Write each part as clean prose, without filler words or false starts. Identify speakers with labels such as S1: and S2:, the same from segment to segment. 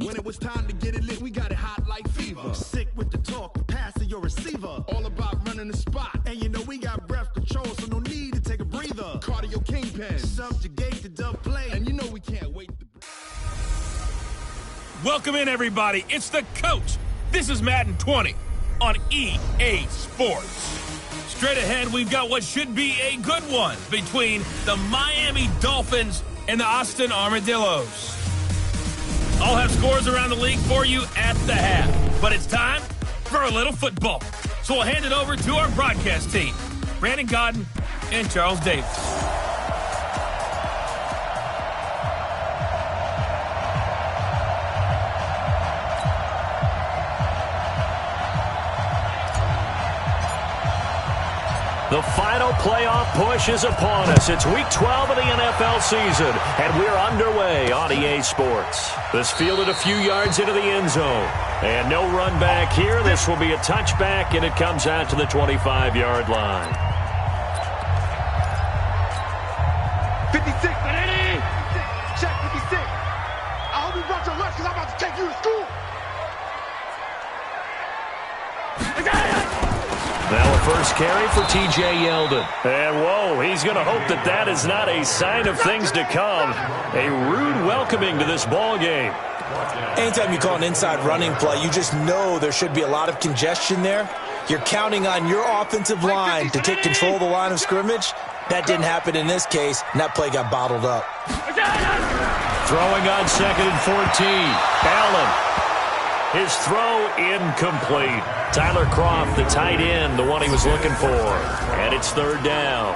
S1: When it was time to get it lit, we got it hot like fever. Sick with the talk, passing your receiver. All about running the spot. And you know we got breath control, so no need to take a breather. Cardio kingpin, subjugate the dub play. And you know we can't wait to...
S2: Welcome in, everybody. It's the coach. This is Madden 20 on EA Sports. Straight ahead, we've got what should be a good one between the Miami Dolphins and the Austin Armadillos. I'll have scores around the league for you at the half. But it's time for a little football. So we'll hand it over to our broadcast team, Brandon Godden and Charles Davis.
S3: The final playoff push is upon us. It's Week 12 of the NFL season, and we're underway on EA Sports. This fielded a few yards into the end zone. And no run back here. This will be a touchback, and it comes out to the 25-yard line.
S4: 56, check 56. I hope you brought your lunch because I'm about to take you to school.
S3: Now a first carry for T.J. Yeldon. And whoa, he's going to hope that that is not a sign of things to come. A rude welcoming to this ball game.
S5: Anytime you call an inside running play, you just know there should be a lot of congestion there. You're counting on your offensive line to take control of the line of scrimmage. That didn't happen in this case, and that play got bottled up.
S3: Throwing on 2nd and 14. Allen. His throw incomplete. Tyler Kroft, the tight end, the one he was looking for. And it's 3rd down.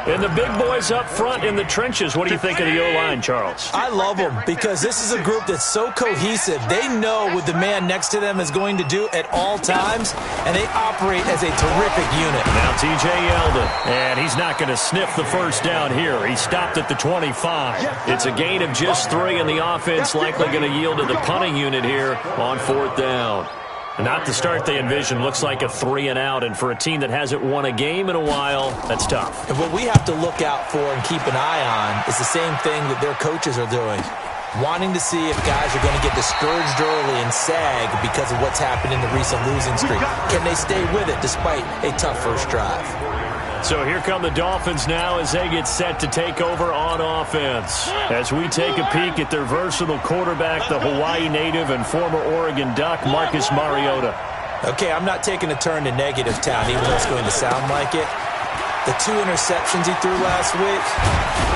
S3: And the big boys up front in the trenches. What do you think of the O-line, Charles?
S5: I love them because this is a group that's so cohesive. They know what the man next to them is going to do at all times, and they operate as a terrific unit.
S3: Now T.J. Yeldon, and he's not going to sniff the first down here. He stopped at the 25. It's a gain of just 3, and the offense likely going to yield to the punting unit here on 4th down. Not the start they envisioned. Looks like a 3-and-out, and for a team that hasn't won a game in a while, that's tough.
S5: And what we have to look out for and keep an eye on is the same thing that their coaches are doing. Wanting to see if guys are going to get discouraged early and sag because of what's happened in the recent losing streak. Can they stay with it despite a tough first drive?
S3: So here come the Dolphins now as they get set to take over on offense. As we take a peek at their versatile quarterback, the Hawaii native and former Oregon Duck, Marcus Mariota.
S5: Okay, I'm not taking a turn to negative town, even though it's going to sound like it. The 2 interceptions he threw last week,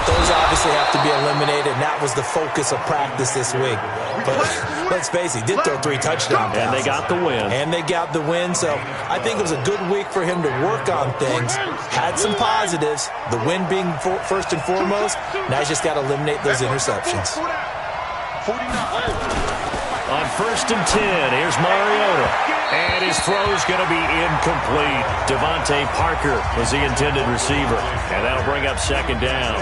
S5: those obviously have to be eliminated, and that was the focus of practice this week. But let's face it, he did throw 3 touchdown passes.
S3: And they got the win.
S5: And they got the win, so I think it was a good week for him to work on things. Had some positives, the win being first and foremost. Now he's just got to eliminate those interceptions.
S3: On 1st and 10, here's Mariota. And his throw's going to be incomplete. Devontae Parker was the intended receiver. And that'll bring up 2nd down.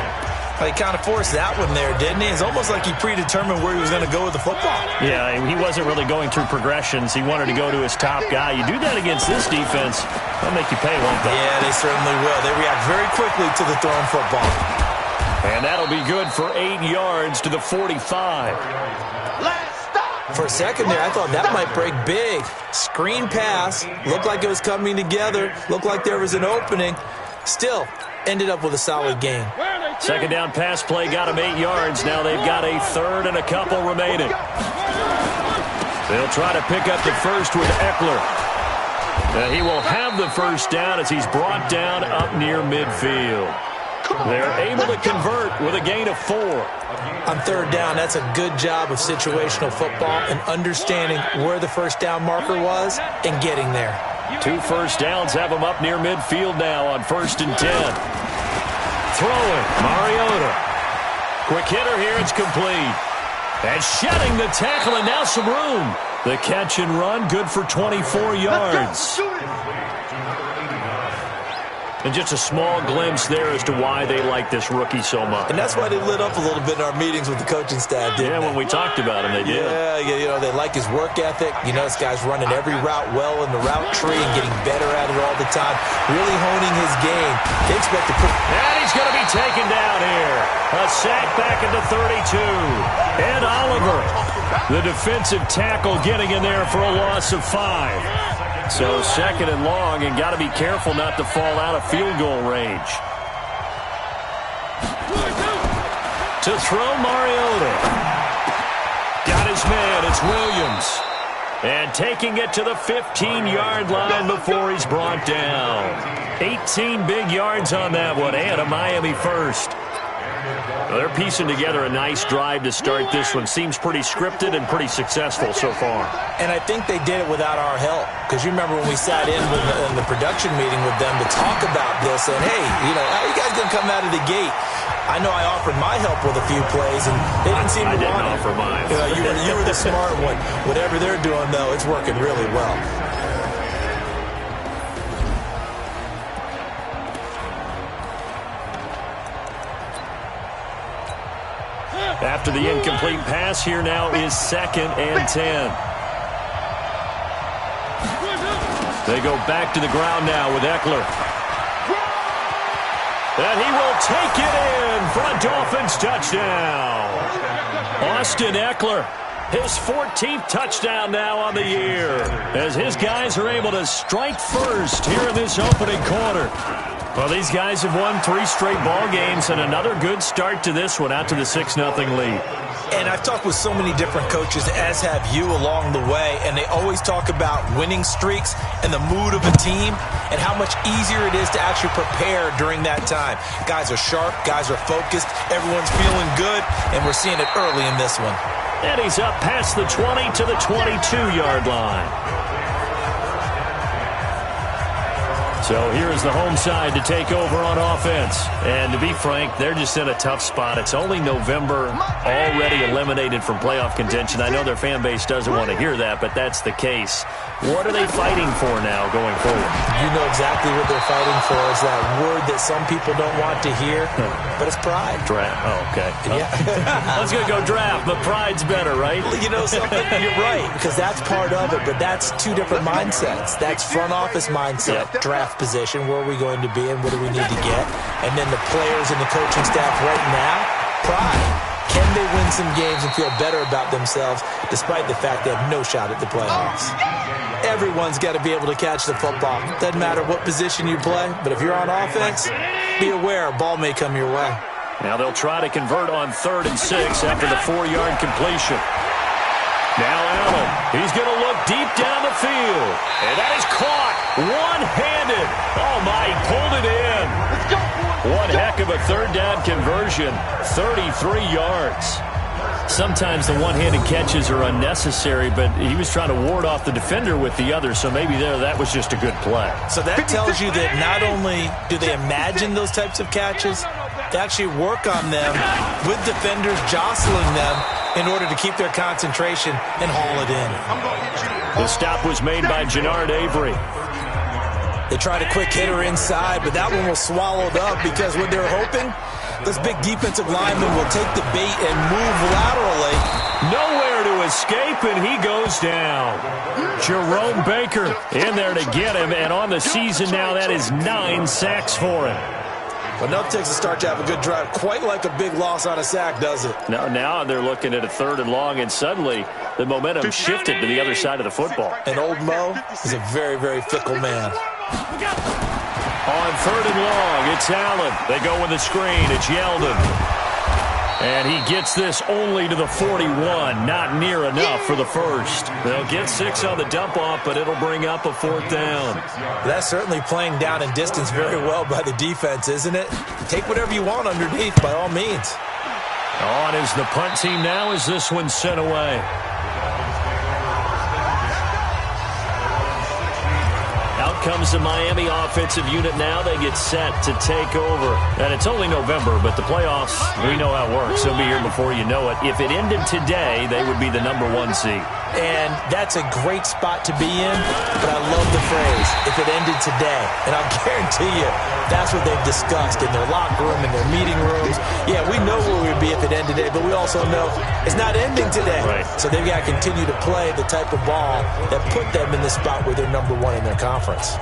S5: Well, he kind of forced that one there, didn't he? It's almost like he predetermined where he was going to go with the football.
S3: Yeah, he wasn't really going through progressions. He wanted to go to his top guy. You do that against this defense, they'll make you pay, won't they?
S5: Yeah, they certainly will. They react very quickly to the thrown football.
S3: And that'll be good for 8 yards to the 45.
S5: For a second there, I thought that might break big. Screen pass. Looked like it was coming together. Looked like there was an opening. Still, ended up with a solid gain.
S3: 2nd down pass play got him 8 yards. Now they've got a 3rd and a couple remaining. They'll try to pick up the first with Eckler. He will have the first down as he's brought down up near midfield. They're able to convert with a gain of 4.
S5: On 3rd down, that's a good job of situational football and understanding where the first down marker was and getting there.
S3: 2 first downs have him up near midfield now on 1st and 10. Throwing, Mariota. Quick hitter here, it's complete. And shedding the tackle, and now some room. The catch and run, good for 24 yards. And just a small glimpse there as to why they like this rookie so much.
S5: And that's why they lit up a little bit in our meetings with the coaching staff, didn't they?
S3: Yeah, when we talked about him, they did.
S5: Yeah, you know, they like his work ethic. You know, this guy's running every route well in the route tree and getting better at it all the time, really honing his game. They expect to put...
S3: And he's going to be taken down here. A sack back into 32. And Oliver The defensive tackle getting in there for a loss of 5. So 2nd and long, and got to be careful not to fall out of field goal range. To throw, Mariota. Got his man, it's Williams. And taking it to the 15-yard line before he's brought down. 18 big yards on that one, and a Miami first. Well, they're piecing together a nice drive to start this one. Seems pretty scripted and pretty successful so far.
S5: And I think they did it without our help. Because you remember when we sat in the production meeting with them to talk about this, and hey, how are you guys going to come out of the gate? I know I offered my help with a few plays, and they didn't seem to want it.
S3: I didn't offer mine.
S5: You were the smart one. Whatever they're doing, though, it's working really well.
S3: After the incomplete pass, here now is 2nd and 10. They go back to the ground now with Eckler. And he will take it in for a Dolphins touchdown. Austin Eckler, his 14th touchdown now on the year, as his guys are able to strike first here in this opening quarter. Well, these guys have won 3 straight ball games, and another good start to this one, out to the 6-0 lead.
S5: And I've talked with so many different coaches, as have you, along the way, and they always talk about winning streaks and the mood of a team and how much easier it is to actually prepare during that time. Guys are sharp, guys are focused, everyone's feeling good, and we're seeing it early in this one.
S3: And he's up past the 20 to the 22-yard line. So here is the home side to take over on offense. And to be frank, they're just in a tough spot. It's only November, already eliminated from playoff contention. I know their fan base doesn't want to hear that, but that's the case. What are they fighting for now going forward?
S5: You know exactly what they're fighting for. Is that word that some people don't want to hear, but it's pride.
S3: Draft. Oh, okay.
S5: Yeah.
S3: I was going to go draft, but pride's better, right?
S5: You know something? You're right, because that's part of it, but that's 2 different mindsets. That's front office mindset, draft position, where are we going to be and what do we need to get? And then the players and the coaching staff right now, pride. Can they win some games and feel better about themselves despite the fact they have no shot at the playoffs? Everyone's got to be able to catch the football. Doesn't matter what position you play, but if you're on offense, be aware a ball may come your way.
S3: Now they'll try to convert on 3rd and 6 after the 4-yard completion. Now Allen, he's going to look deep down the field. And that is caught one-handed. Oh, my, he pulled it in. One heck of a 3rd down conversion, 33 yards. Sometimes the one-handed catches are unnecessary, but he was trying to ward off the defender with the other, so maybe that was just a good play.
S5: So that tells you that not only do they imagine those types of catches, they actually work on them with defenders jostling them in order to keep their concentration and haul it in.
S3: The stop was made by Jannard Avery.
S5: They tried a quick hitter inside, but that one was swallowed up because what they're hoping, this big defensive lineman will take the bait and move laterally.
S3: Nowhere to escape, and he goes down. Jerome Baker in there to get him, and on the season now, that is 9 sacks for him.
S5: Well, enough takes to start to have a good drive. Quite like a big loss on a sack, does it?
S3: Now they're looking at a 3rd and long, and suddenly the momentum shifted to the other side of the football.
S5: And old Mo is a very, very fickle man.
S3: On 3rd and long, it's Allen. They go with the screen. It's Yeldon. And he gets this only to the 41. Not near enough for the first. They'll get 6 on the dump-off, but it'll bring up a 4th down.
S5: That's certainly playing down in distance very well by the defense, isn't it? Take whatever you want underneath, by all means.
S3: On is the punt team now as this one's sent away. Out comes the Miami offensive unit now. They get set to take over. And it's only November, but the playoffs, we know how it works. They'll be here before you know it. If it ended today, they would be the number 1 seed.
S5: And that's a great spot to be in, but I love the phrase, if it ended today. And I'll guarantee you, that's what they've discussed in their locker room, in their meeting rooms. Yeah, we know where we'd be if it ended today, but we also know it's not ending today.
S3: Right.
S5: So they've got to continue to play the type of ball that put them in the spot where they're number 1 in their conference.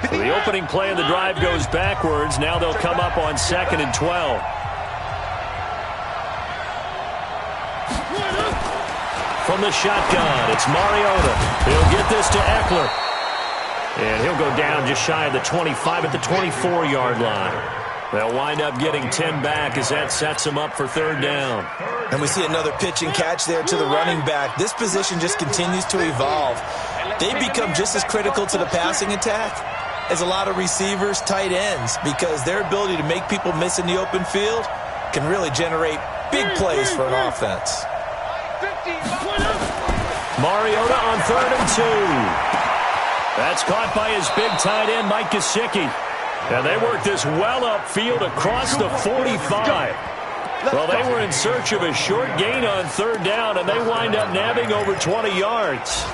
S3: So the The opening play of the drive goes backwards. Now they'll come up on 2nd and 12. From the shotgun, it's Mariota. He'll get this to Eckler. And he'll go down just shy of the 25 at the 24-yard line. They'll wind up getting 10 back as that sets them up for 3rd down.
S5: And we see another pitch and catch there to the running back. This position just continues to evolve. They become just as critical to the passing attack as a lot of receivers, tight ends, because their ability to make people miss in the open field can really generate big plays for an offense.
S3: Mariota on 3rd and 2. That's caught by his big tight end, Mike Gesicki. And they work this well upfield across the 45. Well, they were in search of a short gain on 3rd down, and they wind up nabbing over 20 yards.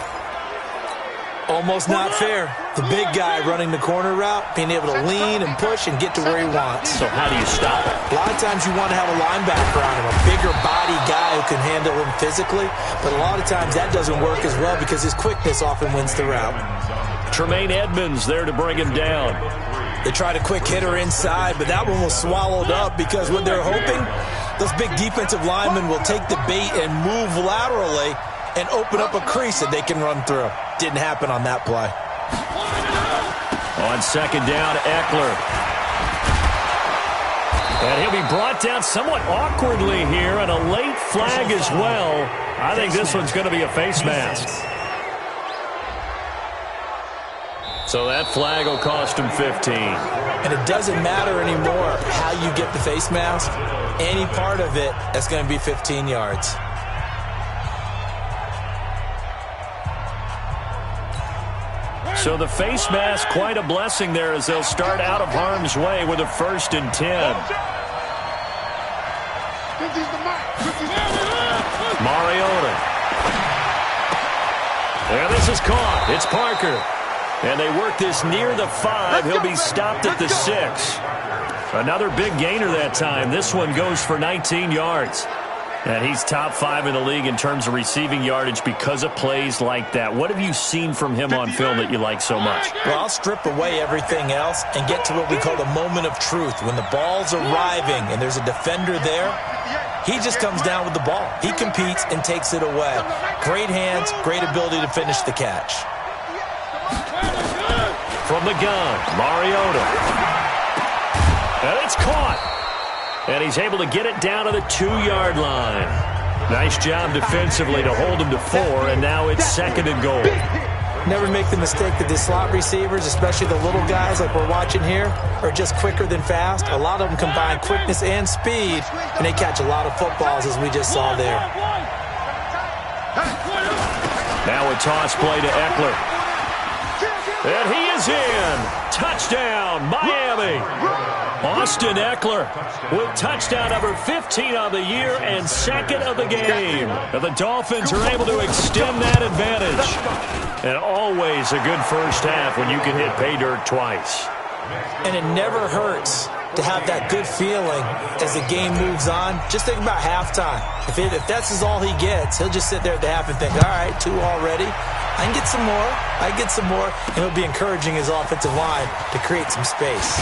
S5: Almost not fair. The big guy running the corner route, being able to lean and push and get to where he wants.
S3: So how do you stop it?
S5: A lot of times you want to have a linebacker on him, a bigger body guy who can handle him physically. But a lot of times that doesn't work as well because his quickness often wins the route.
S3: Tremaine Edmonds there to bring him down.
S5: They tried a quick hitter inside, but that one was swallowed up because what they're hoping, those big defensive linemen will take the bait and move laterally and open up a crease that they can run through. Didn't happen on that play.
S3: On 2nd down, Eckler. And he'll be brought down somewhat awkwardly here, and a late flag as well. I think this one's going to be a face mask. So that flag will cost him 15.
S5: And it doesn't matter anymore how you get the face mask. Any part of it, that's going to be 15 yards.
S3: So the face mask, quite a blessing there as they'll start out of harm's way with a 1st and 10. Mariota. And this is caught. It's Parker. And they work this near the 5. He'll be stopped at the 6. Another big gainer that time. This one goes for 19 yards. And he's top 5 in the league in terms of receiving yardage because of plays like that. What have you seen from him on film that you like so much?
S5: Well, I'll strip away everything else and get to what we call the moment of truth. When the ball's arriving and there's a defender there, he just comes down with the ball. He competes and takes it away. Great hands, great ability to finish the catch.
S3: From the gun, Mariota. And it's caught. And he's able to get it down to the 2-yard line. Nice job defensively to hold him to 4, and now it's 2nd and goal.
S5: Never make the mistake that the slot receivers, especially the little guys like we're watching here, are just quicker than fast. A lot of them combine quickness and speed, and they catch a lot of footballs, as we just saw there.
S3: Now a toss play to Eckler. And he is in. Touchdown, Miami. Austin Eckler with touchdown number 15 on the year and 2nd of the game. And the Dolphins are able to extend that advantage. And always a good first half when you can hit pay dirt twice.
S5: And it never hurts to have that good feeling as the game moves on. Just think about halftime. If that's all he gets, he'll just sit there at the half and think, all right, 2 already. I can get some more. I can get some more. And he'll be encouraging his offensive line to create some space.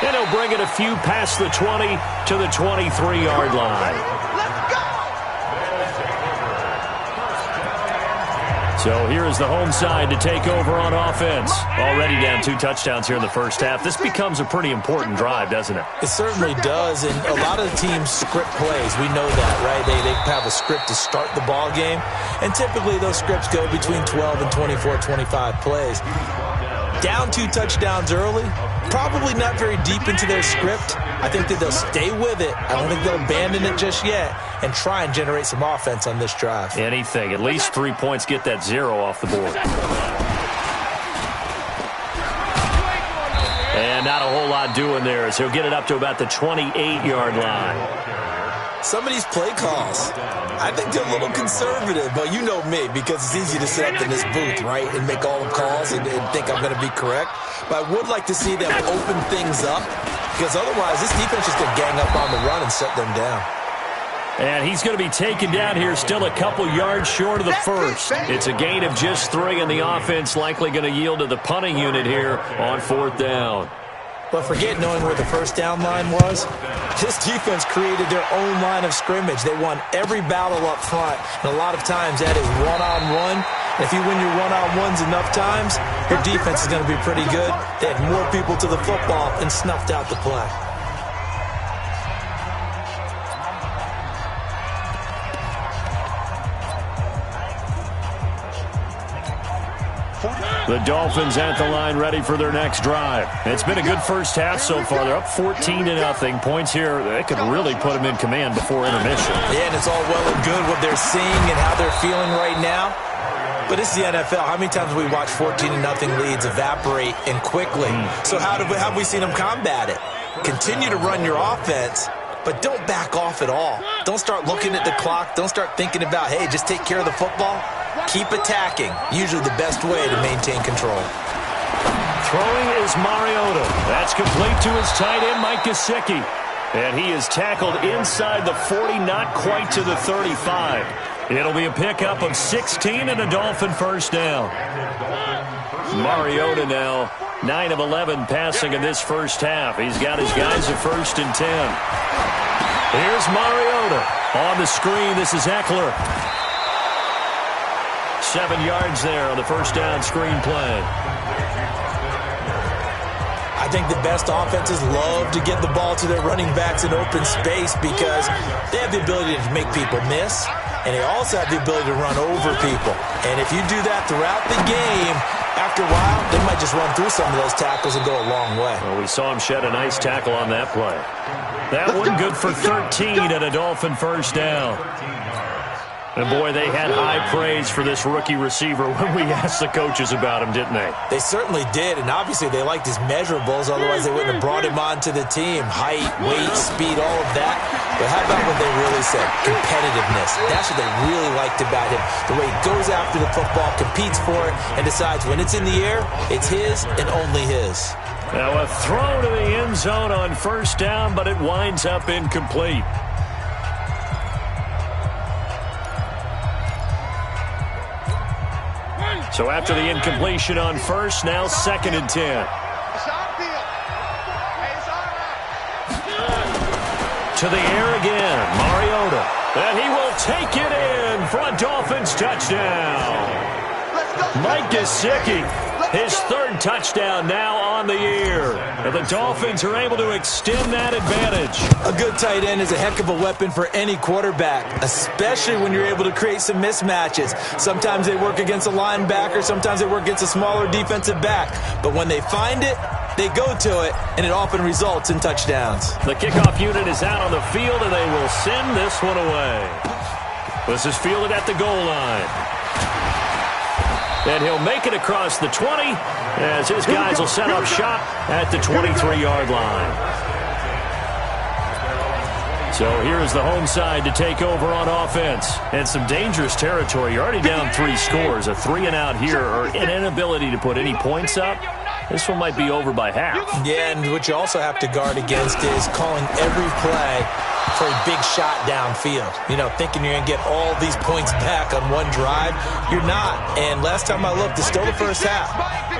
S3: And he'll bring it a few past the 20 to the 23-yard line. So here is the home side to take over on offense. Already down 2 touchdowns here in the first half. This becomes a pretty important drive, doesn't it?
S5: It certainly does, and a lot of the teams script plays. We know that, right? They have a script to start the ball game, and typically those scripts go between 12 and 24, 25 plays. Down 2 touchdowns early, probably not very deep into their script. I think that they'll stay with it. I don't think they'll abandon it just yet and try and generate some offense on this drive.
S3: Anything. At least 3 points, get that 0 off the board. And not a whole lot doing there as he'll get it up to about the 28-yard line.
S5: Some of these play calls, I think they're a little conservative, but you know me, because it's easy to sit up in this booth, right, and make all the calls and think I'm going to be correct. But I would like to see them open things up, because otherwise this defense is going to gang up on the run and shut them down.
S3: And he's going to be taken down here, still a couple yards short of the first. It's a gain of just 3, and the offense likely going to yield to the punting unit here on 4th down.
S5: But forget knowing where the first down line was. This defense created their own line of scrimmage. They won every battle up front, and a lot of times that is one-on-one. If you win your one-on-ones enough times, your defense is going to be pretty good. They had more people to the football and snuffed out the play.
S3: The Dolphins at the line ready for their next drive. It's been a good first half so far. They're up 14-0. Points here, they could really put them in command before intermission.
S5: Yeah, and it's all well and good what they're seeing and how they're feeling right now. But it's the NFL. How many times have we watched 14-0 leads evaporate and quickly? So how have we seen them combat it? Continue to run your offense, but don't back off at all. Don't start looking at the clock. Don't start thinking about, hey, just take care of the football. Keep attacking. Usually the best way to maintain control.
S3: Throwing is Mariota. That's complete to his tight end, Mike Gesicki. And he is tackled inside the 40, not quite to the 35. It'll be a pickup of 16 and a Dolphin first down. Mariota now 9 of 11 passing in this first half. He's got his guys at 1st and 10. Here's Mariota. On the screen, this is Eckler. 7 yards there on the first down screen play.
S5: I think the best offenses love to get the ball to their running backs in open space because they have the ability to make people miss, and they also have the ability to run over people. And if you do that throughout the game, after a while, they might just run through some of those tackles and go a long way.
S3: Well, we saw him shed a nice tackle on that play. That one good for 13 and a Dolphin first down. And, boy, they had high praise for this rookie receiver when we asked the coaches about him, didn't they?
S5: They certainly did, and obviously they liked his measurables. Otherwise, they wouldn't have brought him onto the team. Height, weight, speed, all of that. But how about what they really said? Competitiveness. That's what they really liked about him. The way he goes after the football, competes for it, and decides when it's in the air, it's his and only his.
S3: Now a throw to the end zone on first down, but it winds up incomplete. So after the incompletion on first, now 2nd and 10. To the air again, Mariota. And he will take it in for a Dolphins touchdown. Mike Gesicki, his 3rd touchdown now on the year. And the Dolphins are able to extend that advantage.
S5: A good tight end is a heck of a weapon for any quarterback, especially when you're able to create some mismatches. Sometimes they work against a linebacker, sometimes they work against a smaller defensive back. But when they find it, they go to it, and it often results in touchdowns.
S3: The kickoff unit is out on the field, and they will send this one away. This is fielded at the goal line. And he'll make it across the 20 as his guys will set up shop at the 23-yard line. So here is the home side to take over on offense. And some dangerous territory. You're already down 3 scores. A 3-and-out here, or an inability to put any points up. This one might be over by half.
S5: Yeah, and what you also have to guard against is calling every play for a big shot downfield. You know, thinking you're going to get all these points back on one drive. You're not. And last time I looked, it's still the first half.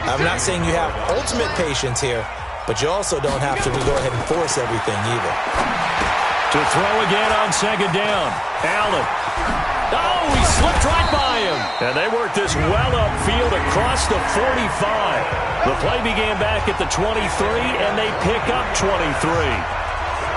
S5: I'm not saying you have ultimate patience here, but you also don't have to go ahead and force everything either.
S3: To throw again on 2nd down. Allen. Oh, he slipped right by him. And they work this well upfield across the 45. The play began back at the 23, and they pick up 23.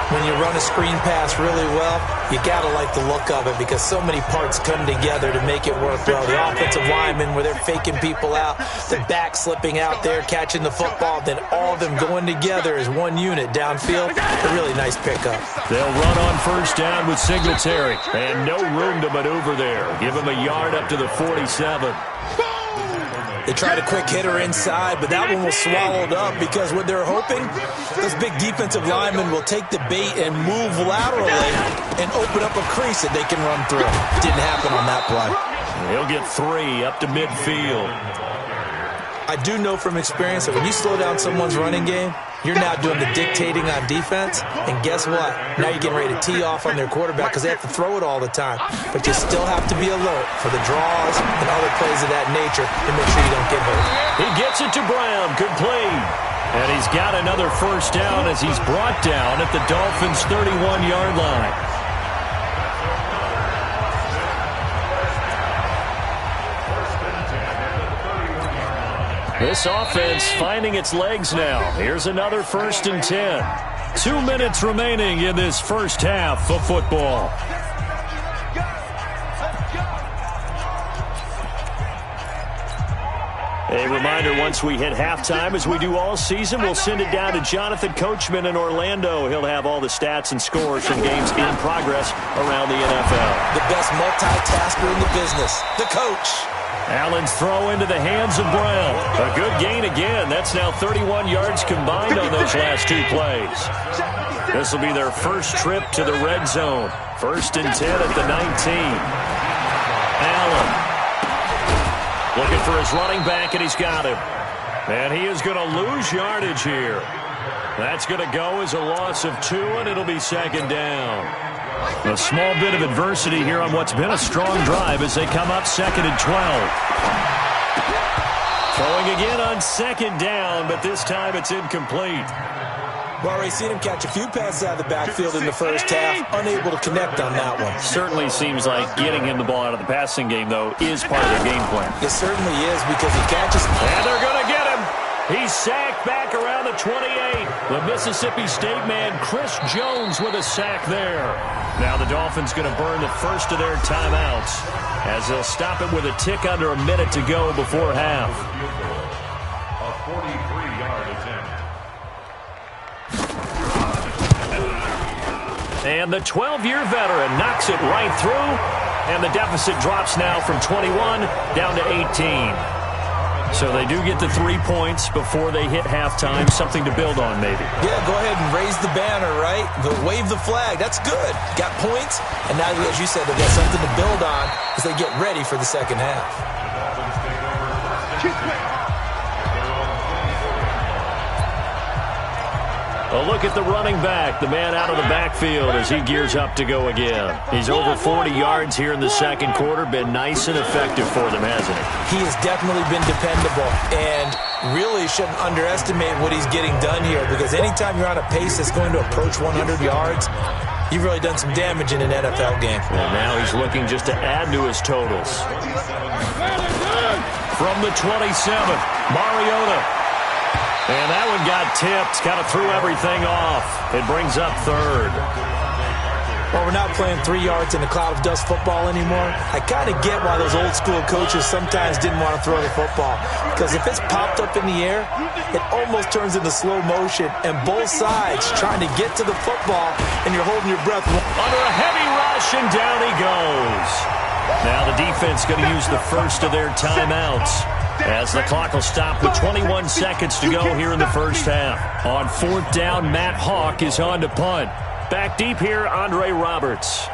S5: When you run a screen pass really well, you got to like the look of it because so many parts come together to make it work well. The offensive linemen, where they're faking people out, the back slipping out there, catching the football, then all of them going together as one unit downfield. A really nice pickup.
S3: They'll run on first down with Singletary, and no room to maneuver there. Give him a yard up to the 47.
S5: They tried a quick hitter inside, but that one was swallowed up because what they're hoping, those big defensive linemen will take the bait and move laterally and open up a crease that they can run through. Didn't happen on that play.
S3: He'll get 3 up to midfield.
S5: I do know from experience that when you slow down someone's running game, You're now doing the dictating on defense, and guess what? Now you're getting ready to tee off on their quarterback because they have to throw it all the time. But you still have to be alert for the draws and other plays of that nature to make sure you don't get hurt.
S3: He gets it to Brown. Good play. And he's got another first down as he's brought down at the Dolphins' 31-yard line. This offense finding its legs now. Here's another 1st and 10. 2 minutes remaining in this first half of football. A reminder, once we hit halftime, as we do all season, we'll send it down to Jonathan Coachman in Orlando. He'll have all the stats and scores from games in progress around the NFL.
S5: The best multitasker in the business, the coach.
S3: Allen's throw into the hands of Brown. A good gain again. That's now 31 yards combined on those last 2 plays. This will be their first trip to the red zone. 1st and 10 at the 19. Allen looking for his running back, and he's got him. And he is going to lose yardage here. That's going to go as a loss of 2, and it'll be 2nd down. A small bit of adversity here on what's been a strong drive as they come up 2nd and 12. Throwing again on 2nd down, but this time it's incomplete.
S5: We've already seen him catch a few passes out of the backfield in the first half, unable to connect on that one.
S3: Certainly seems like getting him the ball out of the passing game, though, is part of their game plan.
S5: It certainly is because he catches.
S3: And they're going to get him. He's sacked back around the 28. The Mississippi State man, Chris Jones, with a sack there. Now the Dolphins going to burn the first of their timeouts as they'll stop it with a tick under a minute to go before half.
S1: A 43-yard attempt.
S3: And the 12-year veteran knocks it right through, and the deficit drops now from 21 down to 18. So they do get the 3 points before they hit halftime, something to build on maybe.
S5: Yeah, go ahead and raise the banner, right? Wave the flag. That's good. Got points, and now, as you said, they've got something to build on as they get ready for the second half.
S3: A look at the running back, the man out of the backfield as he gears up to go again. He's over 40 yards here in the second quarter. Been nice and effective for them, hasn't he?
S5: He has definitely been dependable and really shouldn't underestimate what he's getting done here because anytime you're on a pace that's going to approach 100 yards, you've really done some damage in an NFL game.
S3: And now he's looking just to add to his totals. From the 27, Mariota. And that one got tipped, kind of threw everything off. It brings up 3rd.
S5: Well, we're not playing 3 yards in a cloud of dust football anymore. I kind of get why those old school coaches sometimes didn't want to throw the football. Because if it's popped up in the air, it almost turns into slow motion. And both sides trying to get to the football, and you're holding your breath.
S3: Under a heavy rush, and down he goes. Now the defense going to use the first of their timeouts, as the clock will stop with 21 seconds to go here in the first half. On 4th down, Matt Hawk is on to punt. Back deep here, Andre Roberts.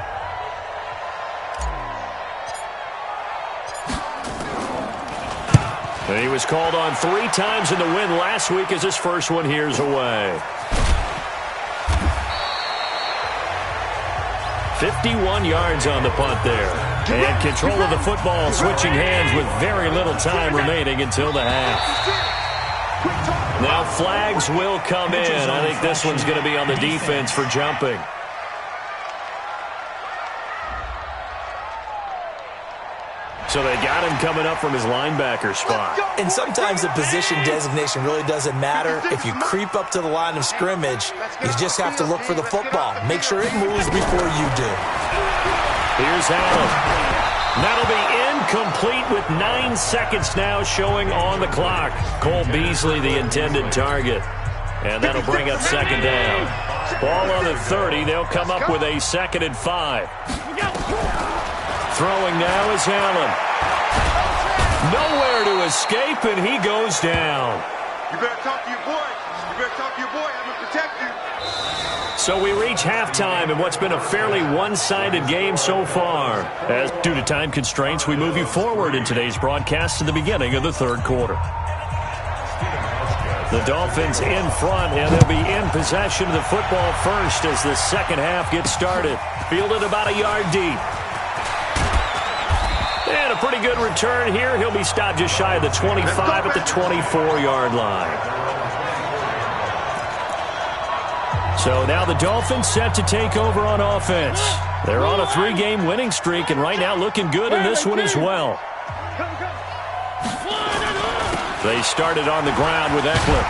S3: And he was called on 3 times in the win last week as his first one here's away. 51 yards on the punt there. And control of the football, switching hands with very little time remaining until the half. Now flags will come in. I think this one's going to be on the defense for jumping. So they got him coming up from his linebacker spot.
S5: And sometimes the position designation really doesn't matter. If you creep up to the line of scrimmage, you just have to look for the football. Make sure it moves before you do.
S3: Here's Allen. That'll be incomplete with 9 seconds now showing on the clock. Cole Beasley, the intended target. And that'll bring up 2nd down. Ball on the 30. They'll come up with a 2nd and 5. Throwing now is Allen. Nowhere to escape, and he goes down.
S4: You better talk to your boy. You better talk to your boy. I'm going to protect you.
S3: So we reach halftime in what's been a fairly one-sided game so far. As due to time constraints, we move you forward in today's broadcast to the beginning of the 3rd quarter. The Dolphins in front, and they'll be in possession of the football first as the second half gets started. Fielded about a yard deep. And a pretty good return here. He'll be stopped just shy of the 25 at the 24-yard line. So now the Dolphins set to take over on offense. They're on a 3-game winning streak, and right now looking good in this one as well. They started on the ground with Eckler.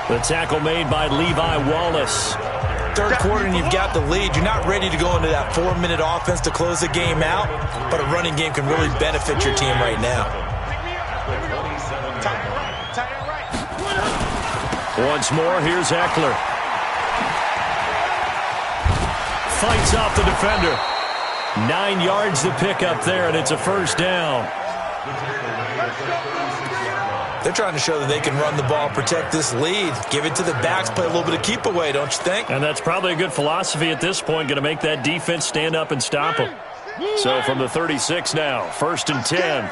S3: The tackle made by Levi Wallace.
S5: Third quarter and you've got the lead. You're not ready to go into that 4-minute offense to close the game out, but a running game can really benefit your team right now.
S3: Once more, here's Eckler. Fights off the defender. 9 yards to pick up there, and it's a first down.
S5: They're trying to show that they can run the ball, protect this lead, give it to the backs, play a little bit of keep away, don't you think?
S3: And that's probably a good philosophy at this point, going to make that defense stand up and stop them. So from the 36 now, 1st and 10.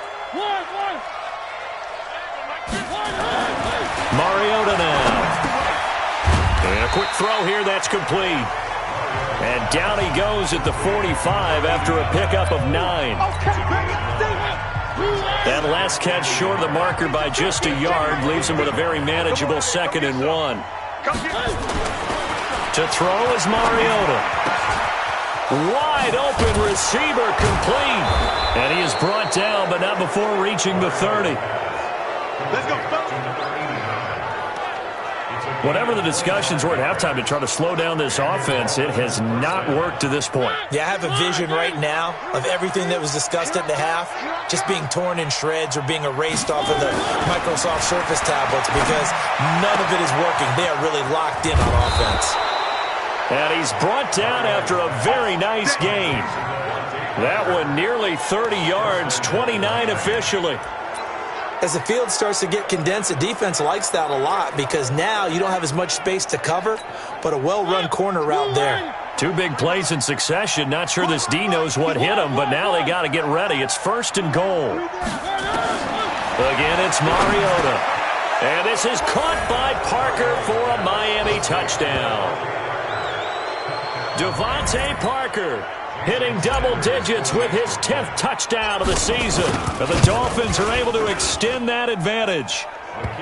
S3: Mariota now. And a quick throw here, that's complete. And down he goes at the 45 after a pickup of 9. That last catch short of the marker by just a yard leaves him with a very manageable 2nd and 1. To throw is Mariota. Wide open receiver complete. And he is brought down, but not before reaching the 30.
S4: Let's go.
S3: Whatever the discussions were at halftime to try to slow down this offense, it has not worked to this point.
S5: Yeah, I have a vision right now of everything that was discussed at the half just being torn in shreds or being erased off of the Microsoft Surface tablets because none of it is working. They are really locked in on offense.
S3: And he's brought down after a very nice gain. That one nearly 30 yards, 29 officially.
S5: As the field starts to get condensed, the defense likes that a lot because now you don't have as much space to cover, but a well-run corner route there.
S3: 2 big plays in succession. Not sure this D knows what hit him, but now they got to get ready. It's 1st and goal. Again, it's Mariota. And this is caught by Parker for a Miami touchdown. Devontae Parker hitting double digits with his 10th touchdown of the season. But the Dolphins are able to extend that advantage.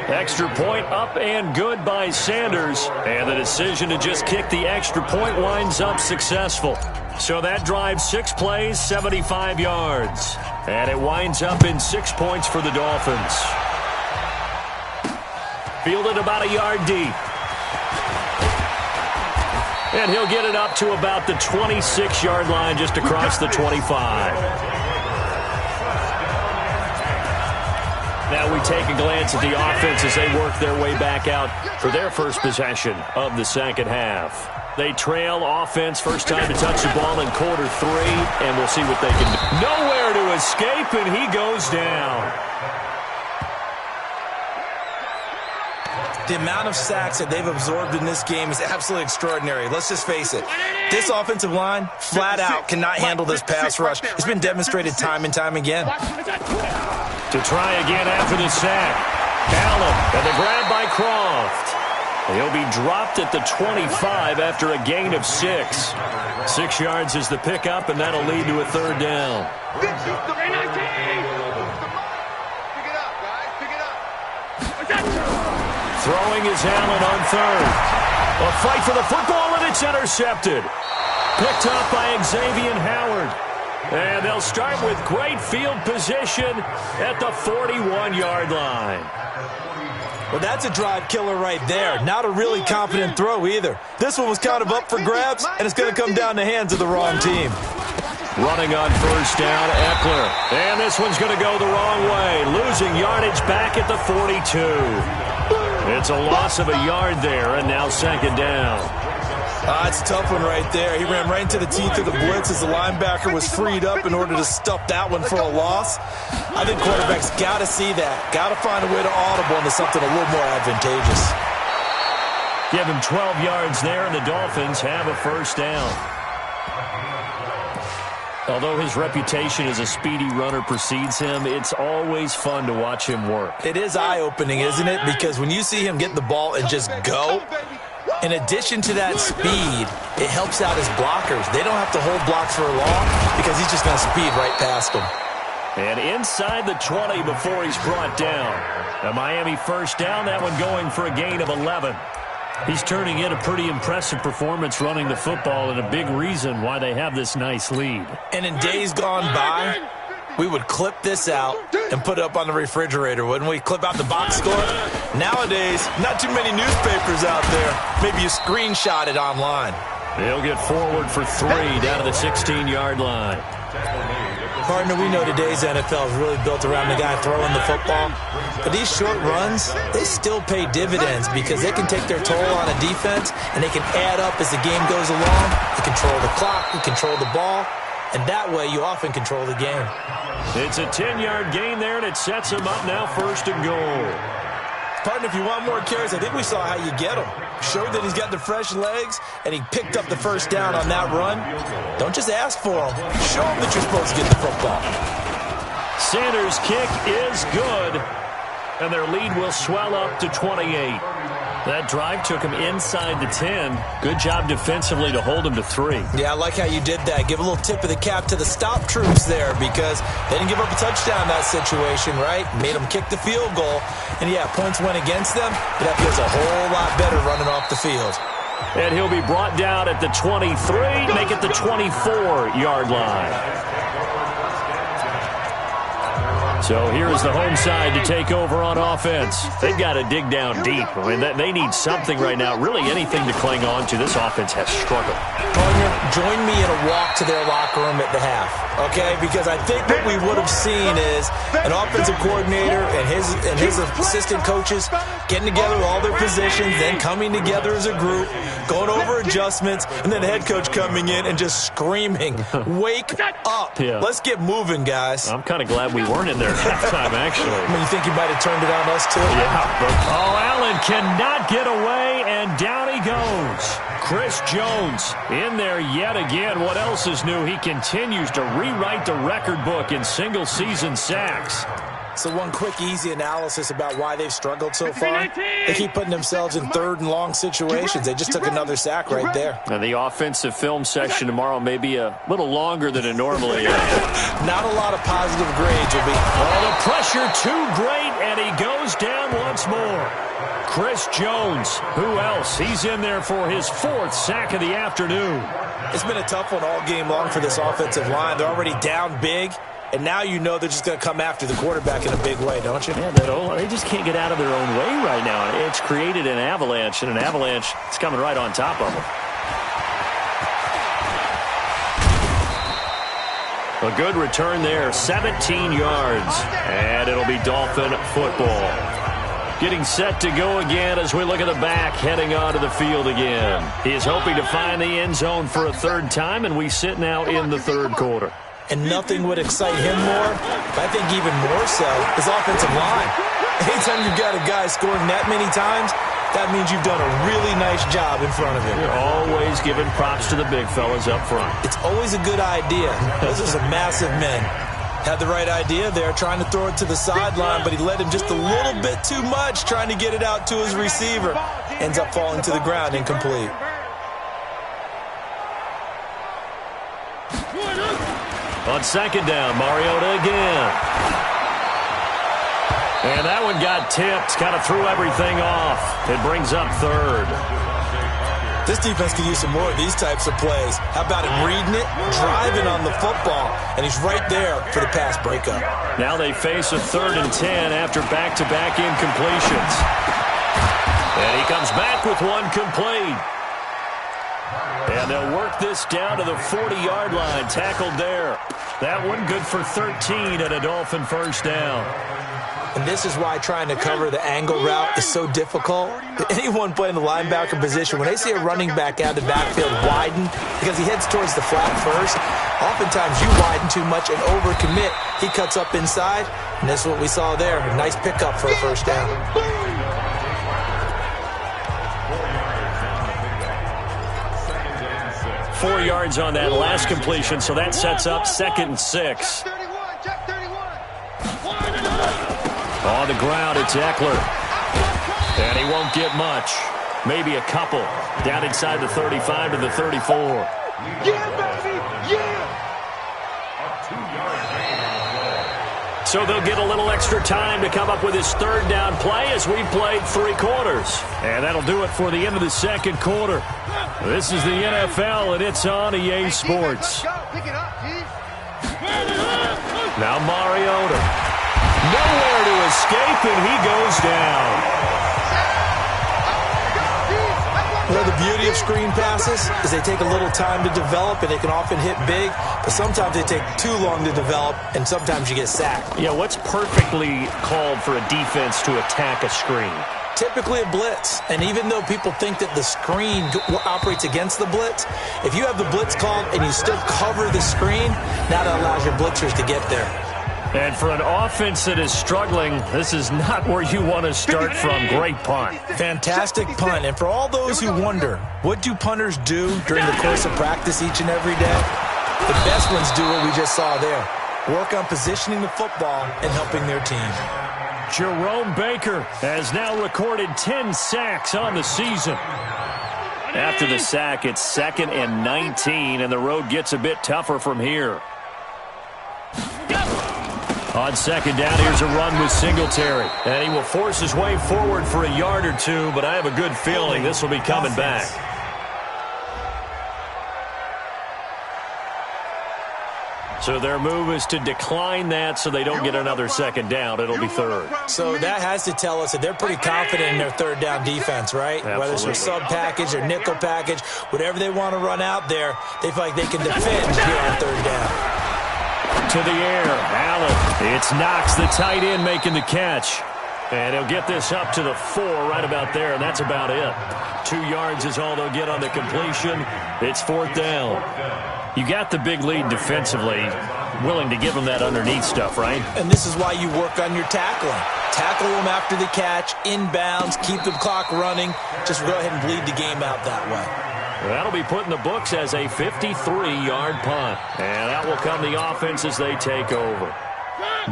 S3: Extra point up and good by Sanders. And the decision to just kick the extra point winds up successful. So that drives 6 plays, 75 yards. And it winds up in 6 points for the Dolphins. Fielded about a yard deep. And he'll get it up to about the 26-yard line just across the 25. Now we take a glance at the offense as they work their way back out for their first possession of the second half. They trail offense, first time to touch the ball in quarter 3, and we'll see what they can do. Nowhere to escape, and he goes down.
S5: The amount of sacks that they've absorbed in this game is absolutely extraordinary. Let's just face it. This offensive line, flat out, cannot handle this pass rush. It's been demonstrated time and time again.
S3: To try again after the sack. Allen, and the grab by Croft. He'll be dropped at the 25 after a gain of 6. 6 yards is the pickup, and that'll lead to a 3rd down. Throwing is Allen on 3rd. A fight for the football, and it's intercepted. Picked up by Xavier Howard. And they'll start with great field position at the 41-yard line.
S5: Well, that's a drive killer right there. Not a really confident throw either. This one was kind of up for grabs, and it's going to come down the hands of the wrong team.
S3: Running on 1st down, Eckler. And this one's going to go the wrong way. Losing yardage back at the 42. It's a loss of a yard there, and now 2nd down.
S5: It's a tough one right there. He ran right into the teeth of the blitz as the linebacker was freed up in order to stuff that one for a loss. I think quarterbacks got to see that. Got to find a way to audible into something a little more advantageous.
S3: Give him 12 yards there, and the Dolphins have a 1st down. Although his reputation as a speedy runner precedes him, it's always fun to watch him work.
S5: It is eye-opening, isn't it? Because when you see him get the ball and just go, in addition to that speed, it helps out his blockers. They don't have to hold blocks for long because he's just going to speed right past them.
S3: And inside the 20 before he's brought down. A Miami first down, that one going for a gain of 11. He's turning in a pretty impressive performance running the football, and a big reason why they have this nice lead.
S5: And in days gone by, we would clip this out and put it up on the refrigerator, wouldn't we? Clip out the box score. Nowadays, not too many newspapers out there. Maybe you screenshot it online.
S3: They'll get forward for 3 down to the 16-yard line.
S5: Partner, we know today's NFL is really built around the guy throwing the football. But these short runs, they still pay dividends because they can take their toll on a defense and they can add up as the game goes along. They control the clock, they control the ball, and that way you often control the game.
S3: It's a 10-yard gain there, and it sets him up now 1st and goal.
S5: Partner, if you want more carries, I think we saw how you get him. Showed that he's got the fresh legs, and he picked up the first down on that run. Don't just ask for him. Show him that you're supposed to get the football.
S3: Sanders' kick is good, and their lead will swell up to 28. That drive took him inside the 10. Good job defensively to hold him to 3.
S5: Yeah, I like how you did that. Give a little tip of the cap to the stop troops there because they didn't give up a touchdown in that situation, right? Made them kick the field goal. And, yeah, points went against them, but that feels a whole lot better running off the field.
S3: And he'll be brought down at the 23, make it the 24-yard line. So here's the home side to take over on offense. They've got to dig down deep. I mean, they need something right now, really anything to cling on to. This offense has struggled.
S5: Partner, join me in a walk to their locker room at the half, okay? Because I think what we would have seen is an offensive coordinator and his assistant coaches getting together with all their positions, then coming together as a group, going over adjustments, and then the head coach coming in and just screaming, "Wake up.
S3: Yeah.
S5: Let's get moving, guys."
S3: I'm kind of glad we weren't in there at halftime, actually.
S5: I mean, you think he might have turned it on us, too?
S3: Yeah. Oh, Allen cannot get away, and down he goes. Chris Jones in there yet again. What else is new? He continues to rewrite the record book in single-season sacks.
S5: So one quick, easy analysis about why they've struggled so far. They keep putting themselves in 3rd and long situations. They just took another sack right there.
S3: And the offensive film section tomorrow may be a little longer than it normally is.
S5: Not a lot of positive grades will be.
S3: Oh, the pressure too great, and he goes down once more. Chris Jones, who else? He's in there for his 4th sack of the afternoon.
S5: It's been a tough one all game long for this offensive line. They're already down big. And now you know they're just going to come after the quarterback in a big way, don't you?
S3: Yeah, they just can't get out of their own way right now. It's created an avalanche, and an avalanche is coming right on top of them. A good return there, 17 yards. And it'll be Dolphin football. Getting set to go again as we look at the back, heading onto the field again. He is hoping to find the end zone for a 3rd time, and we sit now in the 3rd quarter.
S5: And nothing would excite him more, but I think even more so, his offensive line. Anytime you've got a guy scoring that many times, that means you've done a really nice job in front of him.
S3: You're always giving props to the big fellas up front.
S5: It's always a good idea. Those are some massive men. Had the right idea there, trying to throw it to the sideline, but he led him just a little bit too much, trying to get it out to his receiver. Ends up falling to the ground incomplete.
S3: On 2nd down, Mariota again. And that one got tipped, kind of threw everything off. It brings up 3rd.
S5: This defense could use some more of these types of plays. How about him reading it, driving on the football, and he's right there for the pass breakup.
S3: Now they face a 3rd and 10 after back-to-back incompletions. And he comes back with one complete. And they'll work this down to the 40-yard line, tackled there. That one good for 13 and a Dolphin first down.
S5: And this is why trying to cover the angle route is so difficult. Anyone playing the linebacker position, when they see a running back out of the backfield widen, because he heads towards the flat first, oftentimes you widen too much and overcommit. He cuts up inside, and that's what we saw there. A nice pickup for a first down.
S3: 4 yards on that last completion, so that sets up 2nd and 6. On the ground, it's Eckler. And he won't get much. Maybe a couple. Down inside the 35 to the 34.
S4: Yeah, baby! Yeah!
S3: So they'll get a little extra time to come up with his 3rd down play as we've played 3 quarters. And that'll do it for the end of the 2nd quarter. This is the NFL, and it's on EA Sports. Now Mariota. Nowhere to escape, and he goes down.
S5: Well, the beauty of screen passes is they take a little time to develop, and they can often hit big, but sometimes they take too long to develop, and sometimes you get sacked.
S3: Yeah, what's perfectly called for a defense to attack a screen?
S5: Typically a blitz, and even though people think that the screen operates against the blitz, if you have the blitz called and you still cover the screen, that allows your blitzers to get there.
S3: And for an offense that is struggling, this is not where you want to start from. Great punt.
S5: Fantastic punt. And for all those who wonder, what do punters do during the course of practice each and every day? The best ones do what we just saw there. Work on positioning the football and helping their team.
S3: Jerome Baker has now recorded 10 sacks on the season. After the sack, it's 2nd and 19, and the road gets a bit tougher from here. On 2nd down, here's a run with Singletary. And he will force his way forward for a yard or two, but I have a good feeling this will be coming back. So their move is to decline that so they don't get another 2nd down. It'll be 3rd.
S5: So that has to tell us that they're pretty confident in their 3rd down defense, right?
S3: Absolutely.
S5: Whether it's their sub package or nickel package, whatever they want to run out there, they feel like they can defend here on 3rd down.
S3: To the air, Allen. It's Knox, the tight end, making the catch. And he'll get this up to the 4 right about there, and that's about it. 2 yards is all they'll get on the completion. It's 4th down. You got the big lead defensively, willing to give them that underneath stuff, right?
S5: And this is why you work on your tackling. Tackle them after the catch, inbounds, keep the clock running. Just go ahead and bleed the game out that way.
S3: That'll be put in the books as a 53-yard punt. And that will come the offense as they take over.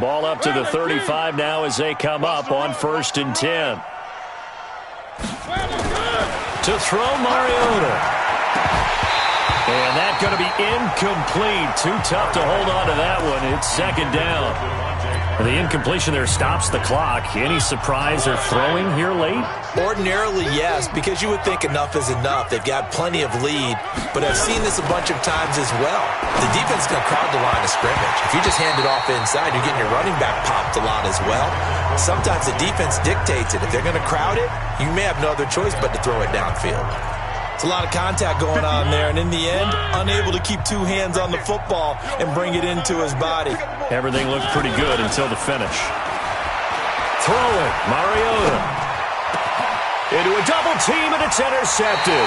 S3: Ball up to the 35 now as they come up on 1st and 10. To throw Mariota. And that's going to be incomplete. Too tough to hold on to that one. It's 2nd down. The incompletion there stops the clock. Any surprise they're throwing here late?
S5: Ordinarily, yes, because you would think enough is enough. They've got plenty of lead, but I've seen this a bunch of times as well. The defense is going to crowd the line of scrimmage. If you just hand it off inside, you're getting your running back popped a lot as well. Sometimes the defense dictates it. If they're going to crowd it, you may have no other choice but to throw it downfield. It's a lot of contact going on there, and in the end, unable to keep 2 hands on the football and bring it into his body.
S3: Everything looked pretty good until the finish. Throw it, Mariota. Into a double team, and it's intercepted.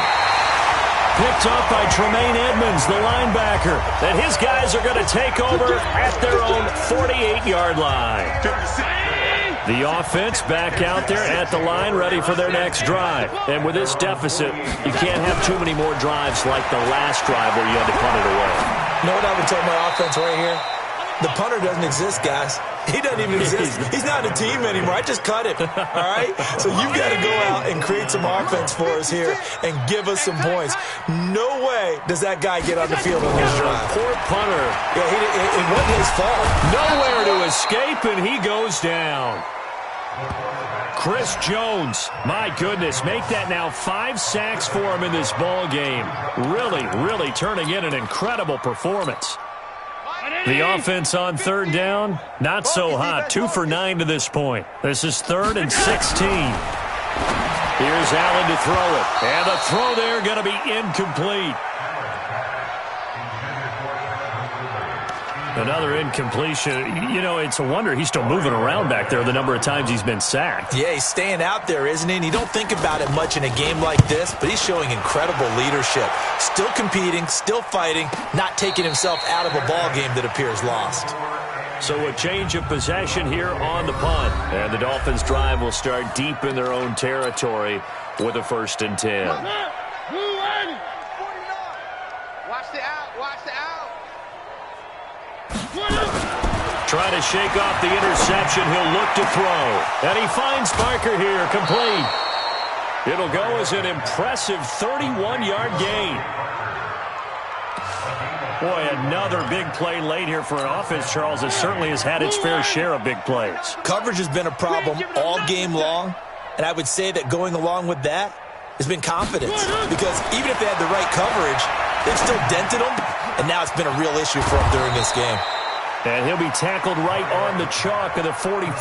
S3: Picked off by Tremaine Edmonds, the linebacker. And his guys are going to take over at their own 48-yard line. The offense back out there at the line, ready for their next drive. And with this deficit, you can't have too many more drives like the last drive where you had to punt it away.
S5: You know what I would tell my offense right here? The punter doesn't exist, guys. He doesn't even exist. He's not a team anymore. I just cut him, all right? So you've got to go out and create some offense for us here and give us some points. No way does that guy get on the field on this drive.
S3: Poor punter.
S5: Yeah, it wasn't his fault.
S3: Nowhere to escape, and he goes down. Chris Jones, my goodness, make that now 5 sacks for him in this ball game. Really, really turning in an incredible performance. The offense on 3rd down, not so hot. 2 for 9 to this point. This is 3rd and 16. Here's Allen to throw it. And the throw there going to be incomplete. Another incompletion. You know, it's a wonder he's still moving around back there the number of times he's been sacked.
S5: Yeah, he's staying out there, isn't he? And you don't think about it much in a game like this, but he's showing incredible leadership. Still competing, still fighting, not taking himself out of a ball game that appears lost.
S3: So a change of possession here on the punt. And the Dolphins' drive will start deep in their own territory with a 1st and 10.
S4: Watch the out.
S3: Trying to shake off the interception. He'll look to throw. And he finds Barker here, complete. It'll go as an impressive 31-yard gain. Boy, another big play late here for an offense, Charles, that certainly has had its fair share of big plays.
S5: Coverage has been a problem all game long, and I would say that going along with that has been confidence. Because even if they had the right coverage, they've still dented them, and now it's been a real issue for them during this game.
S3: And he'll be tackled right on the chalk of the 45.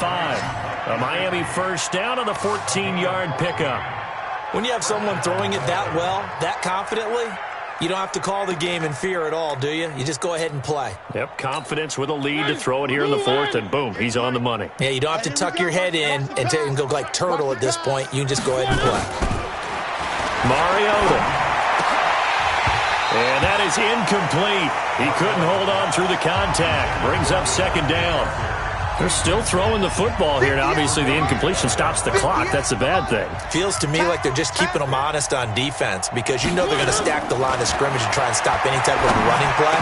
S3: A Miami first down on the 14-yard pickup.
S5: When you have someone throwing it that well, that confidently, you don't have to call the game in fear at all, do you? You just go ahead and play.
S3: Yep, confidence with a lead to throw it here in the fourth, and boom, he's on the money.
S5: Yeah, you don't have to tuck your head in and go like turtle at this point. You can just go ahead and play.
S3: Mariota. And that is incomplete. He couldn't hold on through the contact. Brings up second down. They're still throwing the football here, and obviously the incompletion stops the clock. That's a bad thing.
S5: Feels to me like they're just keeping them honest on defense because you know they're going to stack the line of scrimmage and try and stop any type of running play.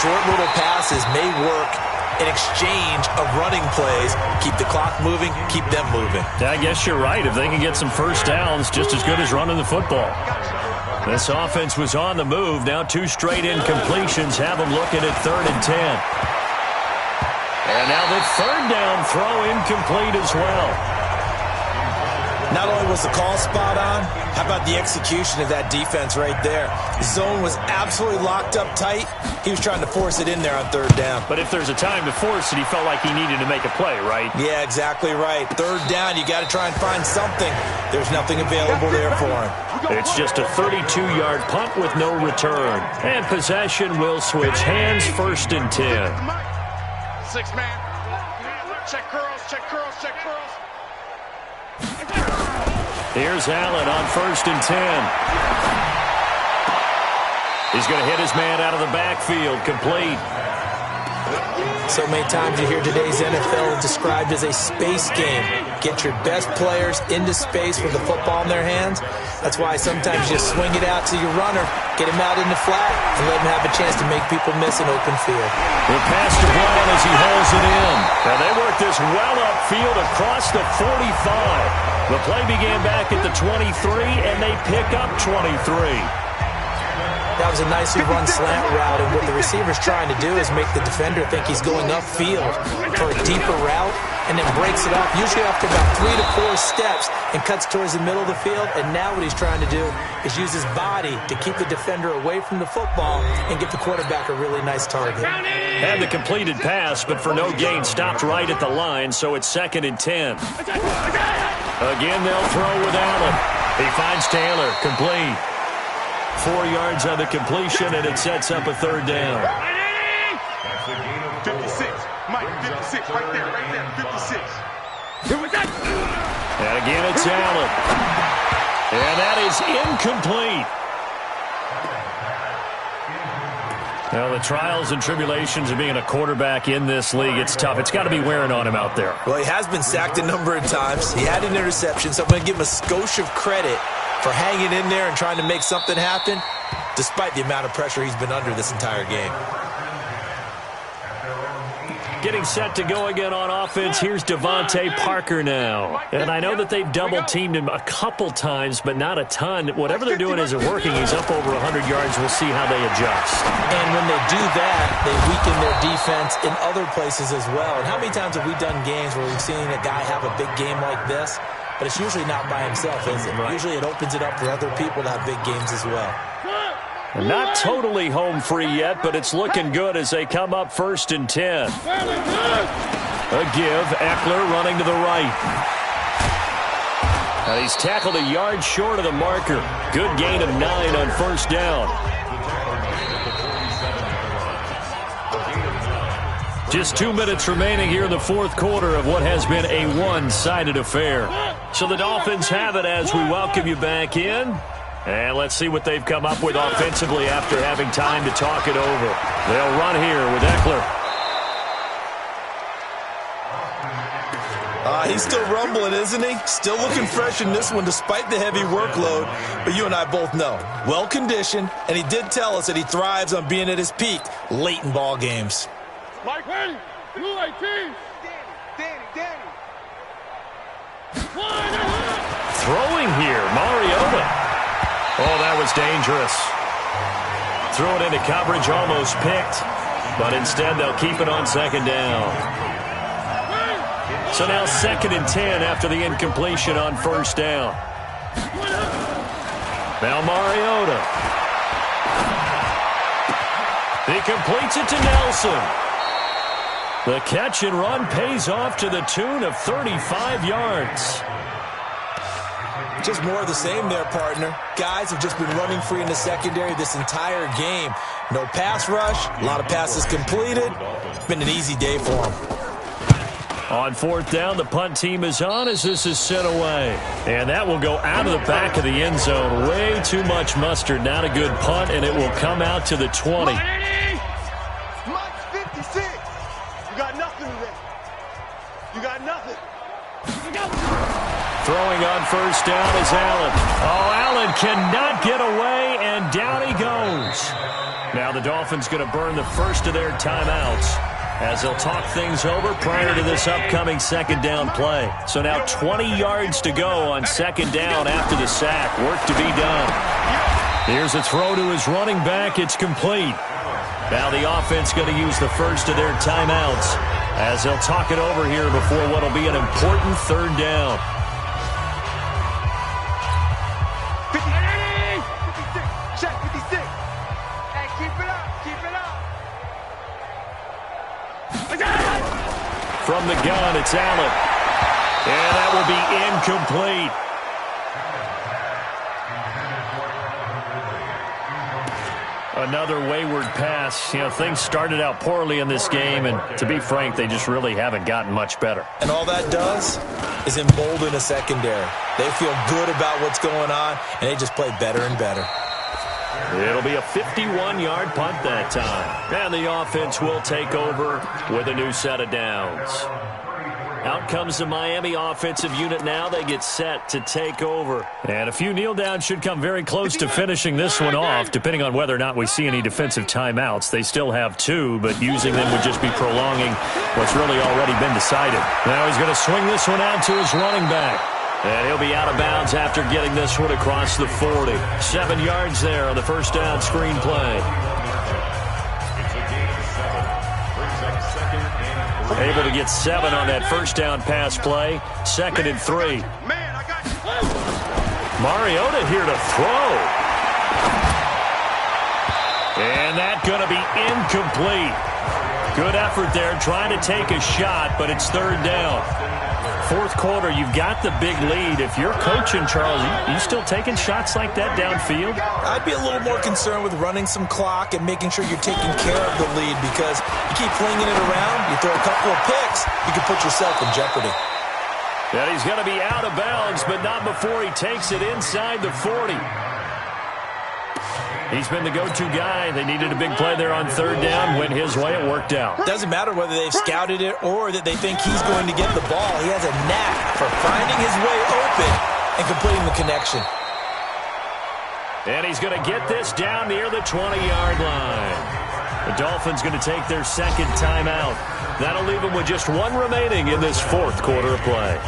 S5: Short little passes may work in exchange of running plays. Keep the clock moving, keep them moving.
S3: I guess you're right. If they can get some first downs, just as good as running the football. This offense was on the move. Now two straight incompletions have them looking at 3rd and 10. And now the third down throw incomplete as well.
S5: Not only was the call spot on, how about the execution of that defense right there? The zone was absolutely locked up tight. He was trying to force it in there on 3rd down.
S3: But if there's a time to force it, he felt like he needed to make a play, right?
S5: Yeah, exactly right. 3rd down, you got to try and find something. There's nothing available there for him.
S3: It's just a 32-yard punt with no return. And possession will switch hands, 1st and 10.
S4: 6-man. Check curls, check curls, check curls.
S3: Here's Allen on 1st and 10. He's going to hit his man out of the backfield, complete.
S5: So many times you hear today's NFL described as a space game. Get your best players into space with the football in their hands. That's why sometimes you swing it out to your runner, get him out in the flat, and let him have a chance to make people miss an open field.
S3: The pass to Brown as he hauls it in. Now they work this well upfield across the 45. The play began back at the 23, and they pick up 23.
S5: That was a nicely run slant route, and what the receiver's trying to do is make the defender think he's going upfield for a deeper route, and then breaks it off, usually after about 3 to 4 steps, and cuts towards the middle of the field. And now what he's trying to do is use his body to keep the defender away from the football and get the quarterback a really nice target.
S3: Had the completed pass, but for no gain, stopped right at the line, so it's 2nd and 10. Again, they'll throw with Allen. He finds Taylor, complete. 4 yards on the completion, and it sets up a 3rd down.
S4: 56. Mike, 56. Right there, 56.
S3: And again, it's Allen. And that is incomplete. Now, the trials and tribulations of being a quarterback in this league, it's tough. It's got to be wearing on him out there.
S5: Well, he has been sacked a number of times. He had an interception, so I'm going to give him a skosh of credit for hanging in there and trying to make something happen, despite the amount of pressure he's been under this entire game.
S3: Getting set to go again on offense. Here's Devontae Parker now. And I know that they've double-teamed him a couple times, but not a ton. Whatever they're doing isn't working. He's up over 100 yards. We'll see how they adjust.
S5: And when they do that, they weaken their defense in other places as well. And how many times have we done games where we've seen a guy have a big game like this? But it's usually not by himself, is it? Right. Usually it opens it up for other people to have big games as well.
S3: Not totally home free yet, but it's looking good as they come up 1st and 10. A give, Eckler running to the right. Now he's tackled a yard short of the marker. Good gain of 9 on 1st down. Just 2 minutes remaining here in the 4th quarter of what has been a one-sided affair. So the Dolphins have it as we welcome you back in. And let's see what they've come up with offensively after having time to talk it over. They'll run here with Eckler.
S5: He's still rumbling, isn't he? Still looking fresh in this one despite the heavy workload. But you and I both know, well-conditioned, and he did tell us that he thrives on being at his peak late in ball games.
S4: Mike, ready? Blue 18. Danny.
S3: Throwing here, Mariota. Oh, that was dangerous. Threw it into coverage, almost picked. But instead, they'll keep it on second down. So now 2nd and 10 after the incompletion on first down. Now Mariota. He completes it to Nelson. The catch and run pays off to the tune of 35 yards.
S5: Just more of the same there, partner. Guys have just been running free in the secondary this entire game. No pass rush, a lot of passes completed. Been an easy day for them.
S3: On 4th down, the punt team is on as this is sent away. And that will go out of the back of the end zone. Way too much mustard. Not a good punt, and it will come out to the 20.
S4: Mike's 56. You got nothing today. You got nothing.
S3: Throwing on first down is Allen. Oh, Allen cannot get away, and down he goes. Now the Dolphins going to burn the first of their timeouts as they'll talk things over prior to this upcoming 2nd down play. So now 20 yards to go on 2nd down after the sack. Work to be done. Here's a throw to his running back. It's complete. Now the offense going to use the first of their timeouts as they'll talk it over here before what will be an important 3rd down.
S4: 56. Check 56. Hey, keep it up.
S3: From the gun, it's Allen. And that will be incomplete. Another wayward pass. You know, things started out poorly in this game, and to be frank, they just really haven't gotten much better.
S5: And all that does is embolden a secondary. They feel good about what's going on, and they just play better and better.
S3: It'll be a 51-yard punt that time. And the offense will take over with a new set of downs. Out comes the Miami offensive unit now. They get set to take over. And a few kneel downs should come very close to finishing this one off, depending on whether or not we see any defensive timeouts. They still have 2, but using them would just be prolonging what's really already been decided. Now he's going to swing this one out to his running back. And he'll be out of bounds after getting this one across the 40. 7 yards there on the first down screen play. Able to get 7 on that first down pass play. 2nd and 3. Mariota here to throw. And that's going to be incomplete. Good effort there trying to take a shot, but it's 3rd down. 4th quarter, you've got the big lead. If you're coaching, Charles, you still taking shots like that downfield?
S5: I'd be a little more concerned with running some clock and making sure you're taking care of the lead, because you keep flinging it around, you throw a couple of picks, you can put yourself in jeopardy.
S3: Yeah, he's going to be out of bounds, but not before he takes it inside the 40. He's been the go-to guy. They needed a big play there on 3rd down. Went his way. It worked out.
S5: Doesn't matter whether they've scouted it or that they think he's going to get the ball. He has a knack for finding his way open and completing the connection.
S3: And he's going to get this down near the 20-yard line. The Dolphins going to take their 2nd timeout. That'll leave them with just 1 remaining in this 4th quarter of play.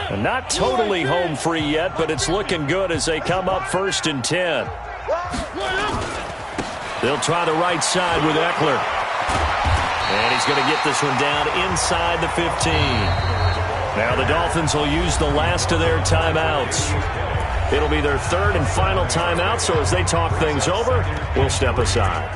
S3: And not totally home free yet, but it's looking good as they come up 1st and 10. They'll try the right side with Eckler. And he's going to get this one down inside the 15. Now the Dolphins will use the last of their timeouts. It'll be their 3rd and final timeout, so as they talk things over, we'll step aside.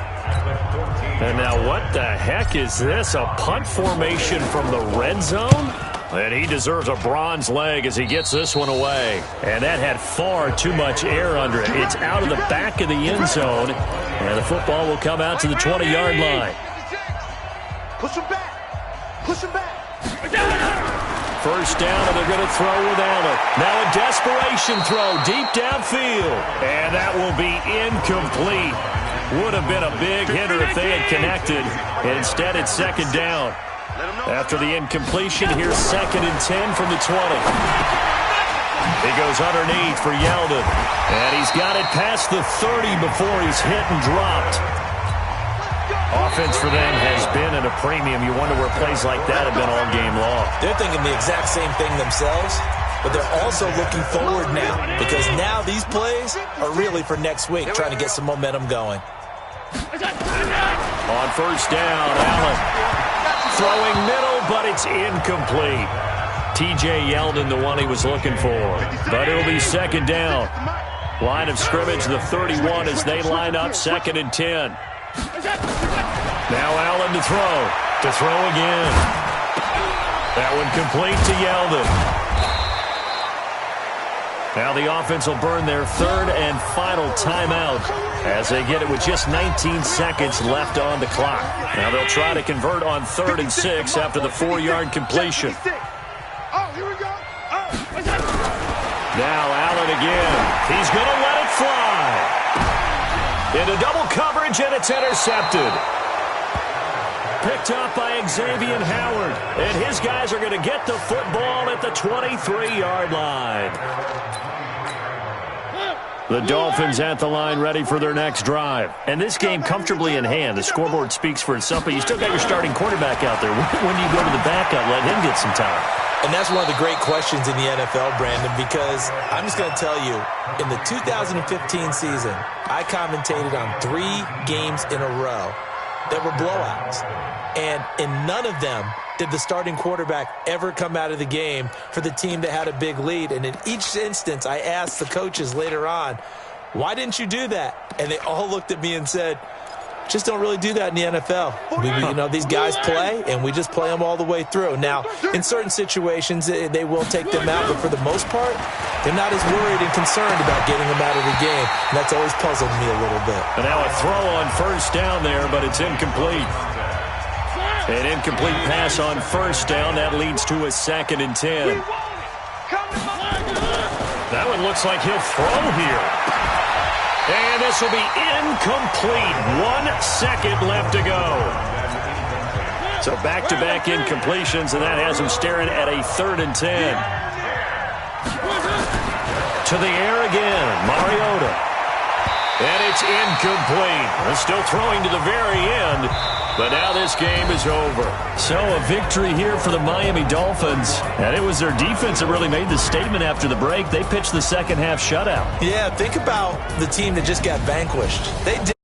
S3: And now what the heck is this? A punt formation from the red zone? And he deserves a bronze leg as he gets this one away. And that had far too much air under it. It's out of the back of the end zone. And the football will come out to the 20-yard line.
S4: Push him back. Push him back.
S3: First down, and they're going to throw with Allen. Now a desperation throw deep downfield. And that will be incomplete. Would have been a big hitter if they had connected. Instead, it's 2nd down. After the incompletion, here's 2nd and 10 from the 20. He goes underneath for Yeldon. And he's got it past the 30 before he's hit and dropped. Offense for them has been at a premium. You wonder where plays like that have been all game long.
S5: They're thinking the exact same thing themselves, but they're also looking forward now because now these plays are really for next week, trying to get some momentum going.
S3: On first down, Allen throwing middle, but it's incomplete. T.J. Yeldon, the one he was looking for. But it'll be 2nd down. Line of scrimmage, the 31 as they line up, 2nd and 10. Now Allen to throw again. That one complete to Yeldon. Now the offense will burn their 3rd and final timeout as they get it with just 19 seconds left on the clock. Now they'll try to convert on 3rd and 6 after the 4-yard completion. Now Allen again. He's going to let it fly. Into double coverage, and it's intercepted. Picked up by Xavier Howard. And his guys are going to get the football at the 23-yard line. The Dolphins at the line ready for their next drive. And this game comfortably in hand. The scoreboard speaks for itself, but you still got your starting quarterback out there. When do you go to the backup, let him get some time?
S5: And that's one of the great questions in the NFL, Brandon, because I'm just going to tell you, in the 2015 season, I commentated on 3 games in a row that were blowouts. And in none of them did the starting quarterback ever come out of the game for the team that had a big lead. And in each instance, I asked the coaches later on, why didn't you do that? And they all looked at me and said, just don't really do that in the NFL. These guys play, and we just play them all the way through. Now, in certain situations, they will take them out, but for the most part, they're not as worried and concerned about getting them out of the game. And that's always puzzled me a little bit.
S3: And now a throw on first down there, but it's incomplete. An incomplete pass on first down. That leads to a 2nd and 10. That one looks like he'll throw here. And this will be incomplete. 1 second left to go. So back-to-back incompletions, and that has him staring at a 3rd and 10. To the air again, Mariota. And it's incomplete. They're still throwing to the very end. But now this game is over. So a victory here for the Miami Dolphins. And it was their defense that really made the statement after the break. They pitched the second half shutout.
S5: Yeah, think about the team that just got vanquished. They did.